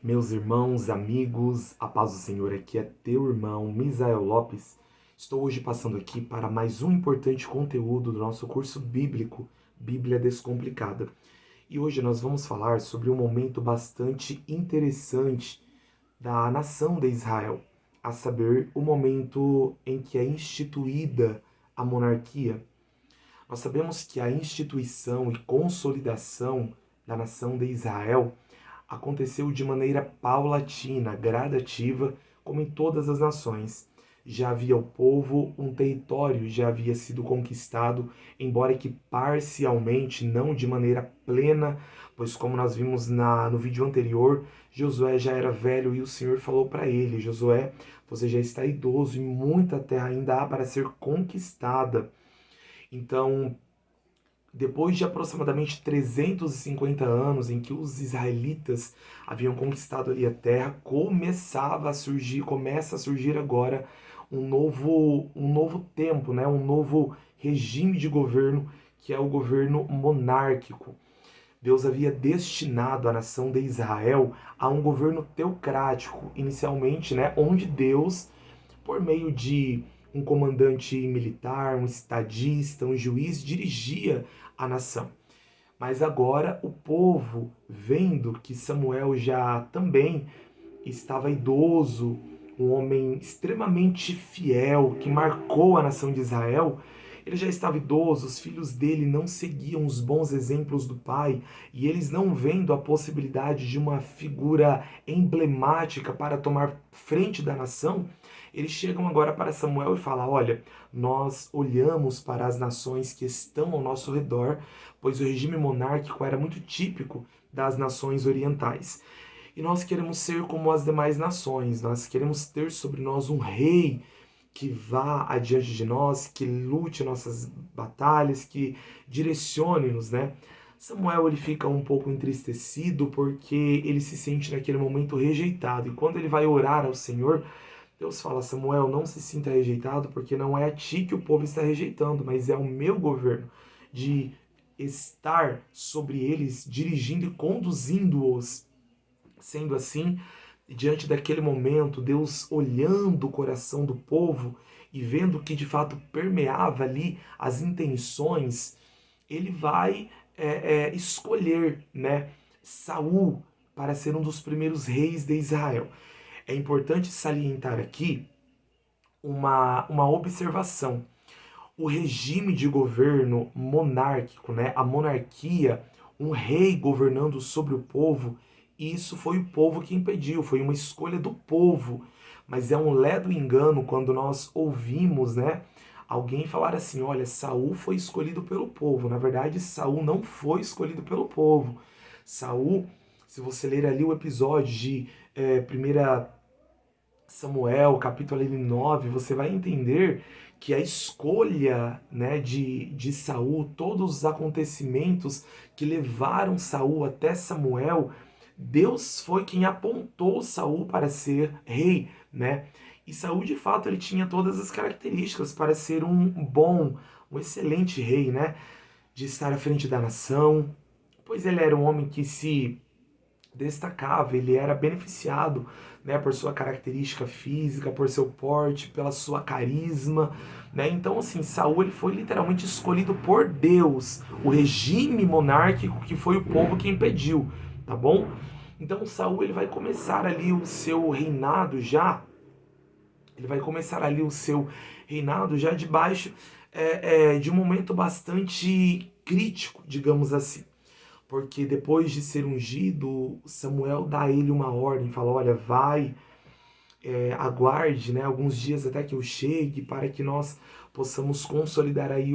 Meus irmãos, amigos, a paz do Senhor, aqui é teu irmão Misael Lopes. Estou hoje passando aqui para mais um importante conteúdo do nosso curso bíblico, Bíblia Descomplicada. E hoje nós vamos falar sobre um momento bastante interessante da nação de Israel, a saber, o momento em que é instituída a monarquia. Nós sabemos que a instituição e consolidação da nação de Israel aconteceu de maneira paulatina, gradativa, como em todas as nações. Já havia o povo, um território já havia sido conquistado, embora que parcialmente, não de maneira plena, pois como nós vimos no vídeo anterior, Josué já era velho e o Senhor falou para ele: Josué, você já está idoso e muita terra ainda há para ser conquistada. Então, depois de aproximadamente 350 anos em que os israelitas haviam conquistado ali a terra, começa a surgir agora um novo tempo, né? Um novo regime de governo, que é o governo monárquico. Deus havia destinado a nação de Israel a um governo teocrático, inicialmente, né? Onde Deus, por meio de um comandante militar, um estadista, um juiz, dirigia a nação. Mas agora o povo, vendo que Samuel já também estava idoso, um homem extremamente fiel, que marcou a nação de Israel, ele já estava idoso, os filhos dele não seguiam os bons exemplos do pai, e eles não vendo a possibilidade de uma figura emblemática para tomar frente da nação, eles chegam agora para Samuel e falam: olha, nós olhamos para as nações que estão ao nosso redor, pois o regime monárquico era muito típico das nações orientais. E nós queremos ser como as demais nações, nós queremos ter sobre nós um rei que vá adiante de nós, que lute nossas batalhas, que direcione-nos, né? Samuel ele fica um pouco entristecido porque ele se sente naquele momento rejeitado. E quando ele vai orar ao Senhor, Deus fala: Samuel, não se sinta rejeitado, porque não é a ti que o povo está rejeitando, mas é o meu governo de estar sobre eles, dirigindo e conduzindo-os. Sendo assim, diante daquele momento, Deus olhando o coração do povo e vendo que de fato permeava ali as intenções, ele vai escolher, né, Saul para ser um dos primeiros reis de Israel. É importante salientar aqui uma observação. O regime de governo monárquico, né, a monarquia, um rei governando sobre o povo, isso foi o povo que impediu, foi uma escolha do povo. Mas é um ledo engano quando nós ouvimos, né, alguém falar assim: olha, Saul foi escolhido pelo povo. Na verdade, Saul não foi escolhido pelo povo. Saul, se você ler ali o episódio de 1 Samuel, capítulo 9, você vai entender que a escolha, né, de Saul, todos os acontecimentos que levaram Saul até Samuel, Deus foi quem apontou Saul para ser rei, né? E Saul, de fato, ele tinha todas as características para ser um excelente rei, né? De estar à frente da nação, pois ele era um homem que se destacava, ele era beneficiado, né, por sua característica física, por seu porte, pela sua carisma, né? Então, assim, Saul ele foi literalmente escolhido por Deus, o regime monárquico que foi o povo que impediu, tá bom? Então, Saul ele vai começar ali o seu reinado já, ele vai começar ali o seu reinado já debaixo de um momento bastante crítico, digamos assim. Porque depois de ser ungido, Samuel dá a ele uma ordem, fala: olha, vai, aguarde, né, alguns dias até que eu chegue, para que nós possamos consolidar aí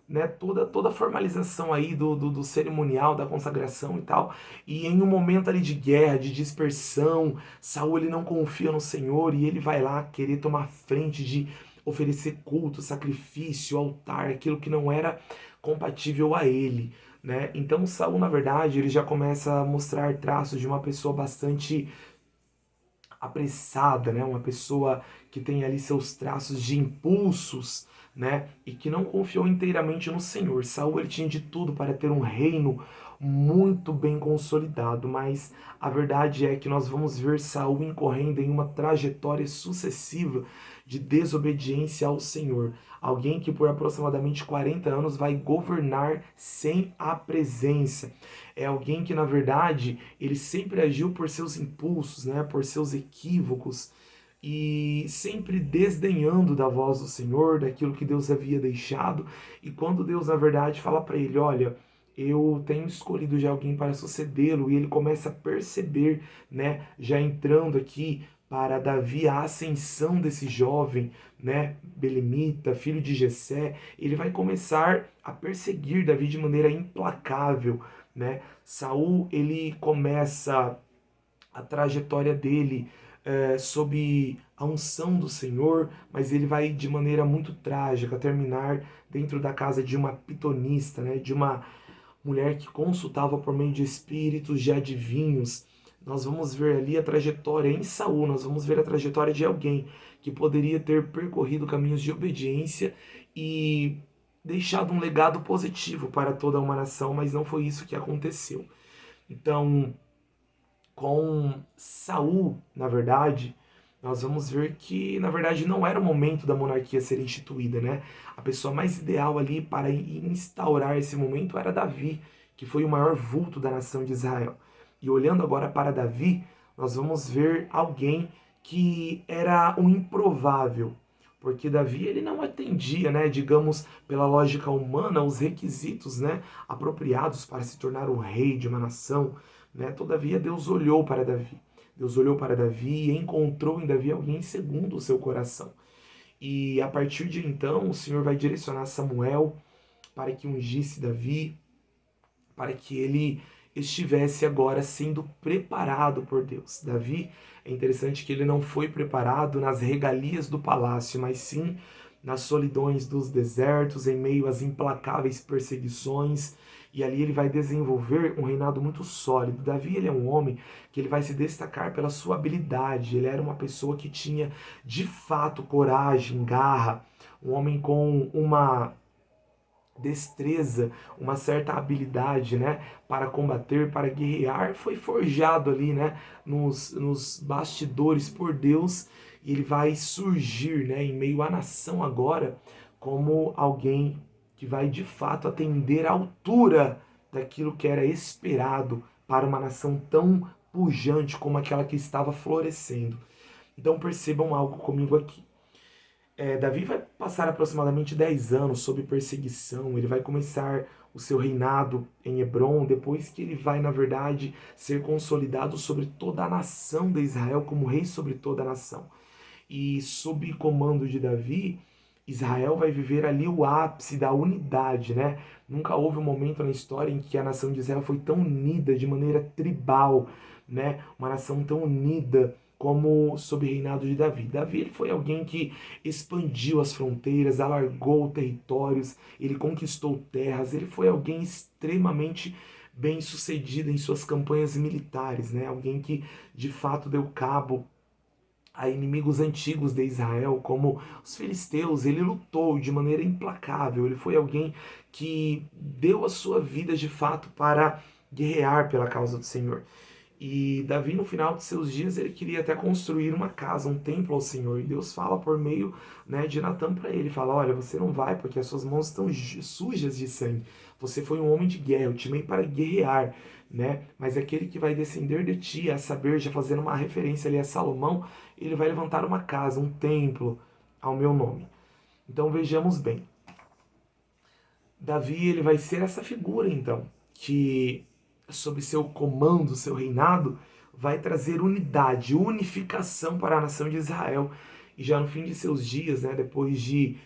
né, toda a formalização aí do cerimonial, da consagração e tal. E em um momento ali de guerra, de dispersão, Saul ele não confia no Senhor e ele vai lá querer tomar frente de oferecer culto, sacrifício, altar, aquilo que não era compatível a ele, né? Então Saul, na verdade, ele já começa a mostrar traços de uma pessoa bastante apressada, né? Uma pessoa que tem ali seus traços de impulsos, né? E que não confiou inteiramente no Senhor. Saul ele tinha de tudo para ter um reino muito bem consolidado, mas a verdade é que nós vamos ver Saul incorrendo em uma trajetória sucessiva de desobediência ao Senhor. Alguém que por aproximadamente 40 anos vai governar sem a presença. É alguém que, na verdade, ele sempre agiu por seus impulsos, né, por seus equívocos, e sempre desdenhando da voz do Senhor, daquilo que Deus havia deixado. E quando Deus, na verdade, fala para ele, olha, eu tenho escolhido já alguém para sucedê-lo, e ele começa a perceber, né, já entrando aqui para Davi, a ascensão desse jovem, né, belemita, filho de Jessé, ele vai começar a perseguir Davi de maneira implacável, né? Saul, ele começa a trajetória dele sob a unção do Senhor, mas ele vai de maneira muito trágica terminar dentro da casa de uma pitonista, né, de uma mulher que consultava por meio de espíritos, de adivinhos. Nós vamos ver ali a trajetória em Saul, nós vamos ver a trajetória de alguém que poderia ter percorrido caminhos de obediência e deixado um legado positivo para toda uma nação, mas não foi isso que aconteceu. Então, com Saul, na verdade, nós vamos ver que, na verdade, não era o momento da monarquia ser instituída, né? A pessoa mais ideal ali para instaurar esse momento era Davi, que foi o maior vulto da nação de Israel. E olhando agora para Davi, nós vamos ver alguém que era um improvável, porque Davi ele não atendia, né, digamos, pela lógica humana, os requisitos, né, apropriados para se tornar o rei de uma nação, né? Todavia Deus olhou para Davi. Deus olhou para Davi e encontrou em Davi alguém segundo o seu coração. E a partir de então, o Senhor vai direcionar Samuel para que ungisse Davi, para que ele estivesse agora sendo preparado por Deus. Davi, é interessante que ele não foi preparado nas regalias do palácio, mas sim nas solidões dos desertos, em meio às implacáveis perseguições, e ali ele vai desenvolver um reinado muito sólido. Davi, ele é um homem que ele vai se destacar pela sua habilidade, ele era uma pessoa que tinha de fato coragem, garra, um homem com uma destreza, uma certa habilidade, né, para combater, para guerrear, foi forjado ali, né, nos bastidores por Deus, e ele vai surgir, né, em meio à nação agora, como alguém que vai de fato atender à altura daquilo que era esperado para uma nação tão pujante como aquela que estava florescendo. Então percebam algo comigo aqui. Davi vai passar aproximadamente 10 anos sob perseguição, ele vai começar o seu reinado em Hebrom, depois que ele vai, na verdade, ser consolidado sobre toda a nação de Israel, como rei sobre toda a nação. E sob comando de Davi, Israel vai viver ali o ápice da unidade, né? Nunca houve um momento na história em que a nação de Israel foi tão unida de maneira tribal, né? Uma nação tão unida como sob o reinado de Davi. Davi ele foi alguém que expandiu as fronteiras, alargou territórios, ele conquistou terras, ele foi alguém extremamente bem sucedido em suas campanhas militares, né? Alguém que de fato deu cabo a inimigos antigos de Israel, como os filisteus. Ele lutou de maneira implacável, ele foi alguém que deu a sua vida de fato para guerrear pela causa do Senhor. E Davi, no final de seus dias, ele queria até construir uma casa, um templo ao Senhor. E Deus fala por meio, né, de Natã para ele, fala, olha, você não vai porque as suas mãos estão sujas de sangue. Você foi um homem de guerra, eu te chamei para guerrear, né? Mas aquele que vai descender de ti, a saber, já fazendo uma referência ali a Salomão, ele vai levantar uma casa, um templo ao meu nome. Então vejamos bem. Davi, ele vai ser essa figura, então, que sob seu comando, seu reinado, vai trazer unidade, unificação para a nação de Israel. E já no fim de seus dias, né, depois de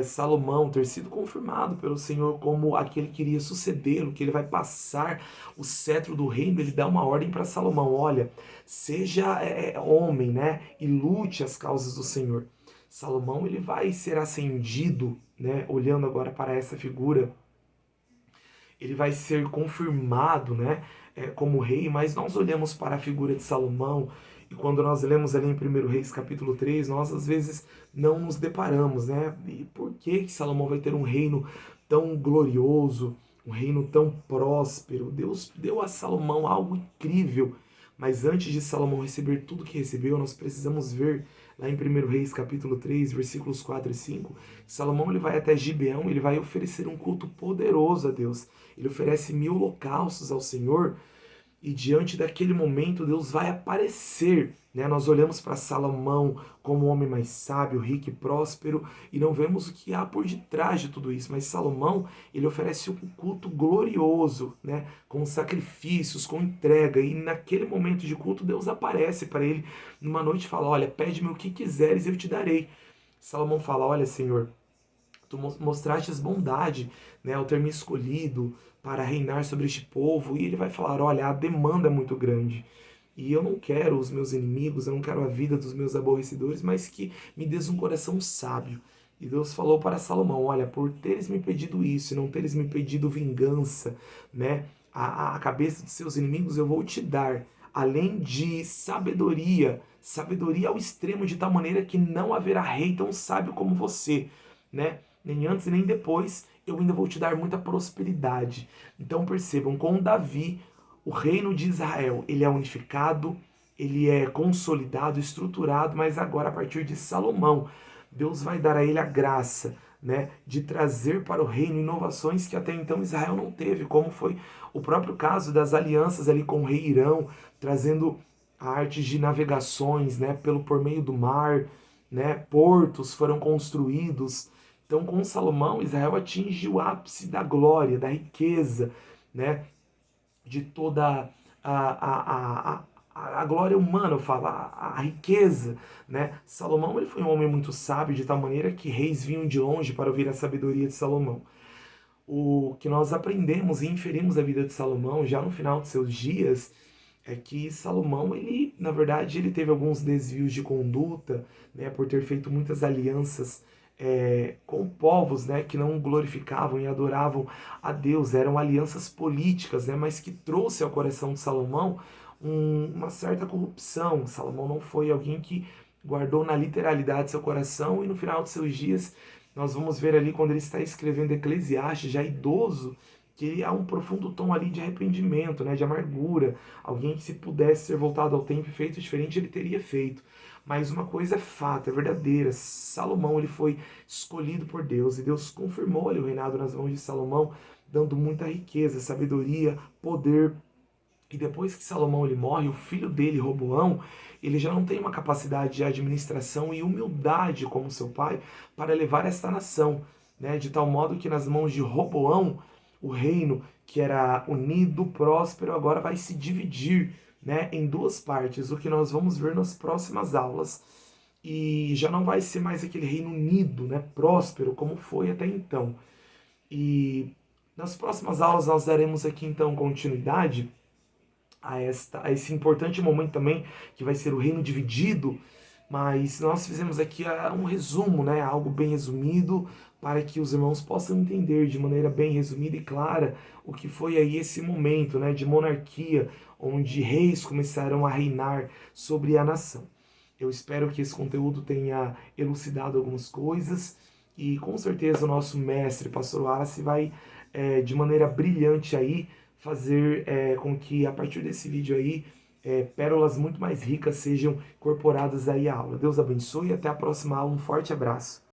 Salomão ter sido confirmado pelo Senhor como aquele que iria sucedê-lo, que ele vai passar o cetro do reino, ele dá uma ordem para Salomão, olha, seja homem, né, e lute as causas do Senhor. Salomão ele vai ser ascendido, né, olhando agora para essa figura, ele vai ser confirmado, né, como rei, mas nós olhamos para a figura de Salomão e quando nós lemos ali em 1 Reis capítulo 3, nós às vezes não nos deparamos, né? E por que Salomão vai ter um reino tão glorioso, um reino tão próspero. Deus deu a Salomão algo incrível, mas antes de Salomão receber tudo que recebeu, nós precisamos ver lá em 1 Reis capítulo 3, versículos 4 e 5, Salomão ele vai até Gibeão, ele vai oferecer um culto poderoso a Deus. Ele oferece 1000 holocaustos ao Senhor, e diante daquele momento Deus vai aparecer, né? Nós olhamos para Salomão como o homem mais sábio, rico e próspero e não vemos o que há por detrás de tudo isso, mas Salomão, ele oferece um culto glorioso, né? Com sacrifícios, com entrega, e naquele momento de culto Deus aparece para ele numa noite e fala: olha, pede-me o que quiseres e eu te darei. Salomão fala: olha, Senhor, tu mostrastes bondade, né, ao ter me escolhido para reinar sobre este povo. E ele vai falar: olha, a demanda é muito grande. E eu não quero os meus inimigos, eu não quero a vida dos meus aborrecedores, mas que me des um coração sábio. E Deus falou para Salomão: olha, por teres me pedido isso e não teres me pedido vingança, né, a cabeça dos seus inimigos eu vou te dar, além de sabedoria, sabedoria ao extremo, de tal maneira que não haverá rei tão sábio como você, né? Nem antes e nem depois, eu ainda vou te dar muita prosperidade. Então percebam, com Davi, o reino de Israel, ele é unificado, ele é consolidado, estruturado, mas agora a partir de Salomão, Deus vai dar a ele a graça, né, de trazer para o reino inovações que até então Israel não teve, como foi o próprio caso das alianças ali com o rei Irão, trazendo artes de navegações, né, por meio do mar, né, portos foram construídos. Então, com Salomão, Israel atinge o ápice da glória, da riqueza, né, de toda a glória humana, eu falo, a riqueza, né? Salomão, ele foi um homem muito sábio, de tal maneira que reis vinham de longe para ouvir a sabedoria de Salomão. O que nós aprendemos e inferimos da vida de Salomão, já no final de seus dias, é que Salomão, ele, na verdade, ele teve alguns desvios de conduta, né, por ter feito muitas alianças com povos, né, que não glorificavam e adoravam a Deus. Eram alianças políticas, né, mas que trouxe ao coração de Salomão uma certa corrupção. Salomão não foi alguém que guardou na literalidade seu coração, e no final de seus dias nós vamos ver ali, quando ele está escrevendo Eclesiastes, já idoso, que há um profundo tom ali de arrependimento, né, de amargura. Alguém que, se pudesse ser voltado ao tempo e feito diferente, ele teria feito. Mas uma coisa é fato, é verdadeira: Salomão, ele foi escolhido por Deus, e Deus confirmou ali o reinado nas mãos de Salomão, dando muita riqueza, sabedoria, poder. E depois que Salomão ele morre, o filho dele, Roboão, ele já não tem uma capacidade de administração e humildade como seu pai para levar esta nação, né? De tal modo que nas mãos de Roboão, o reino que era unido, próspero, agora vai se dividir, né, em duas partes, o que nós vamos ver nas próximas aulas. E já não vai ser mais aquele reino unido, né, próspero, como foi até então. E nas próximas aulas nós daremos aqui então continuidade a esse importante momento também, que vai ser o reino dividido. Mas nós fizemos aqui um resumo, né, algo bem resumido, para que os irmãos possam entender de maneira bem resumida e clara o que foi aí esse momento, né, de monarquia, onde reis começaram a reinar sobre a nação. Eu espero que esse conteúdo tenha elucidado algumas coisas, e com certeza o nosso mestre, pastor Wallace, vai de maneira brilhante aí fazer com que, a partir desse vídeo aí, pérolas muito mais ricas sejam incorporadas aí à aula. Deus abençoe e até a próxima aula. Um forte abraço.